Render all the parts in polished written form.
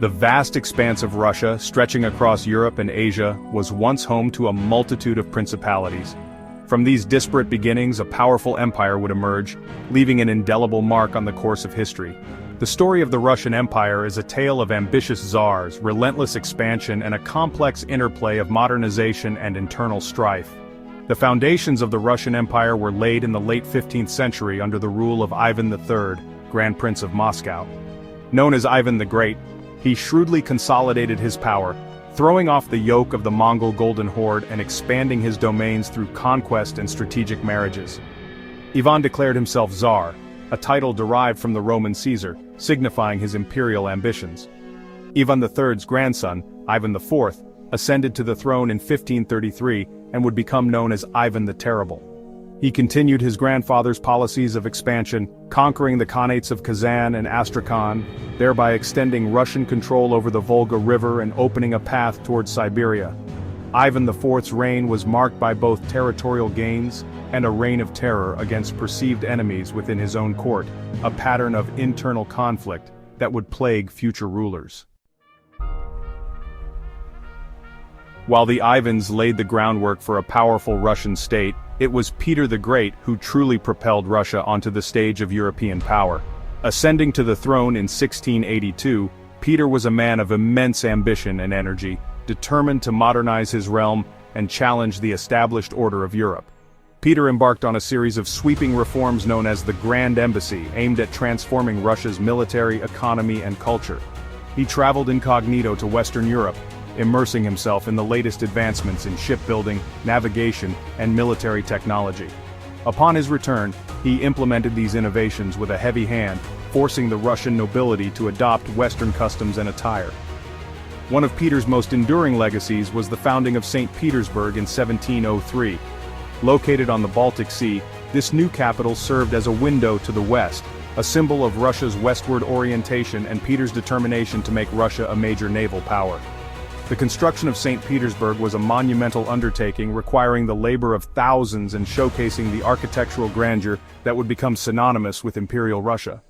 The vast expanse of Russia, stretching across Europe and Asia, was once home to a multitude of principalities. From these disparate beginnings, a powerful empire would emerge, leaving an indelible mark on the course of history. The story of the Russian Empire is a tale of ambitious czars, relentless expansion, and a complex interplay of modernization and internal strife. The foundations of the Russian Empire were laid in the late 15th century under the rule of Ivan III, Grand Prince of Moscow. Known as Ivan the Great, he shrewdly consolidated his power, throwing off the yoke of the Mongol Golden Horde and expanding his domains through conquest and strategic marriages. Ivan declared himself Tsar, a title derived from the Roman Caesar, signifying his imperial ambitions. Ivan III's grandson, Ivan IV, ascended to the throne in 1533 and would become known as Ivan the Terrible. He continued his grandfather's policies of expansion, conquering the Khanates of Kazan and Astrakhan, thereby extending Russian control over the Volga River and opening a path towards Siberia. Ivan IV's reign was marked by both territorial gains and a reign of terror against perceived enemies within his own court, a pattern of internal conflict that would plague future rulers. While the Ivans laid the groundwork for a powerful Russian state, it was Peter the Great who truly propelled Russia onto the stage of European power. Ascending to the throne in 1682, Peter was a man of immense ambition and energy, determined to modernize his realm and challenge the established order of Europe. Peter embarked on a series of sweeping reforms known as the Grand Embassy, aimed at transforming Russia's military, economy, and culture. He traveled incognito to Western Europe, immersing himself in the latest advancements in shipbuilding, navigation, and military technology. Upon his return, he implemented these innovations with a heavy hand, forcing the Russian nobility to adopt Western customs and attire. One of Peter's most enduring legacies was the founding of St. Petersburg in 1703. Located on the Baltic Sea, this new capital served as a window to the west, a symbol of Russia's westward orientation and Peter's determination to make Russia a major naval power. The construction of St. Petersburg was a monumental undertaking requiring the labor of thousands and showcasing the architectural grandeur that would become synonymous with Imperial Russia.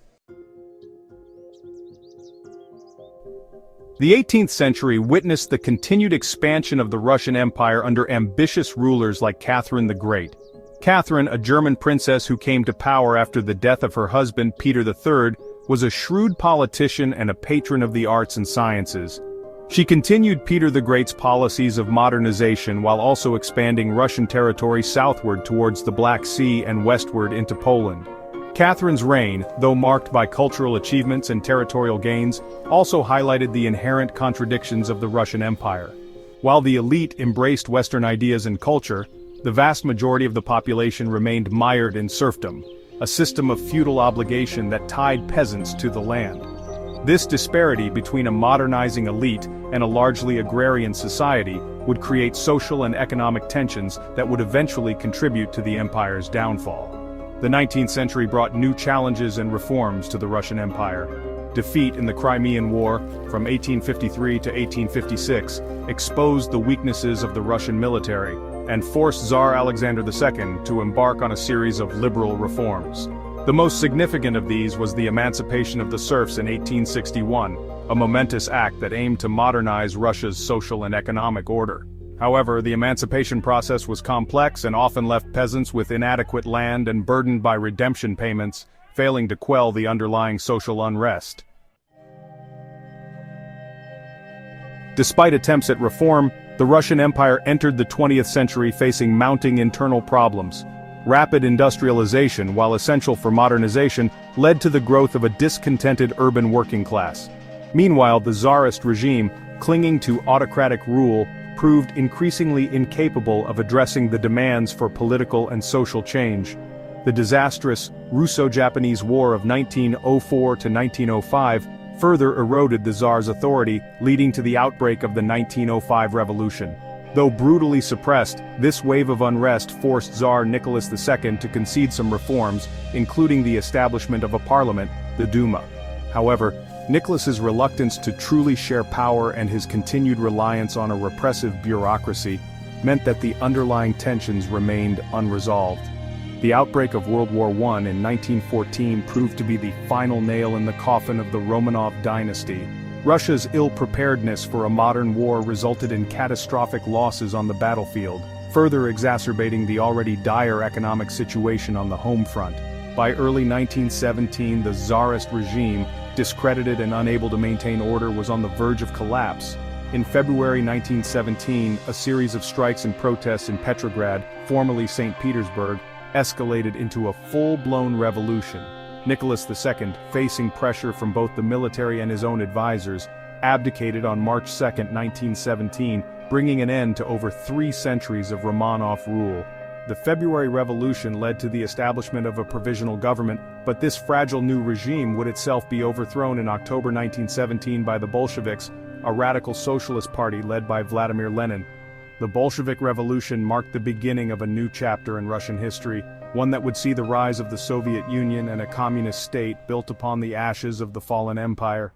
The 18th century witnessed the continued expansion of the Russian Empire under ambitious rulers like Catherine the Great. Catherine, a German princess who came to power after the death of her husband Peter III, was a shrewd politician and a patron of the arts and sciences. She continued Peter the Great's policies of modernization while also expanding Russian territory southward towards the Black Sea and westward into Poland. Catherine's reign, though marked by cultural achievements and territorial gains, also highlighted the inherent contradictions of the Russian Empire. While the elite embraced Western ideas and culture, the vast majority of the population remained mired in serfdom, a system of feudal obligation that tied peasants to the land. This disparity between a modernizing elite and a largely agrarian society would create social and economic tensions that would eventually contribute to the empire's downfall. The 19th century brought new challenges and reforms to the Russian Empire. Defeat in the Crimean War, from 1853 to 1856, exposed the weaknesses of the Russian military, and forced Tsar Alexander II to embark on a series of liberal reforms. The most significant of these was the emancipation of the serfs in 1861, a momentous act that aimed to modernize Russia's social and economic order. However, the emancipation process was complex and often left peasants with inadequate land and burdened by redemption payments, failing to quell the underlying social unrest. Despite attempts at reform, the Russian Empire entered the 20th century facing mounting internal problems. Rapid industrialization, while essential for modernization, led to the growth of a discontented urban working class. Meanwhile, the Tsarist regime, clinging to autocratic rule, proved increasingly incapable of addressing the demands for political and social change. The disastrous Russo-Japanese War of 1904 to 1905 further eroded the Tsar's authority, leading to the outbreak of the 1905 revolution. Though brutally suppressed, this wave of unrest forced Tsar Nicholas II to concede some reforms, including the establishment of a parliament, the Duma. However, Nicholas's reluctance to truly share power and his continued reliance on a repressive bureaucracy meant that the underlying tensions remained unresolved. The outbreak of World War I in 1914 proved to be the final nail in the coffin of the Romanov dynasty, Russia's ill-preparedness for a modern war resulted in catastrophic losses on the battlefield, further exacerbating the already dire economic situation on the home front. By early 1917, the Tsarist regime, discredited and unable to maintain order, was on the verge of collapse. In February 1917, a series of strikes and protests in Petrograd, formerly St. Petersburg, escalated into a full-blown revolution. Nicholas II, facing pressure from both the military and his own advisors, abdicated on March 2, 1917, bringing an end to over 3 centuries of Romanov rule. The February Revolution led to the establishment of a provisional government, but this fragile new regime would itself be overthrown in October 1917 by the Bolsheviks, a radical socialist party led by Vladimir Lenin. The Bolshevik Revolution marked the beginning of a new chapter in Russian history, one that would see the rise of the Soviet Union and a communist state built upon the ashes of the fallen empire.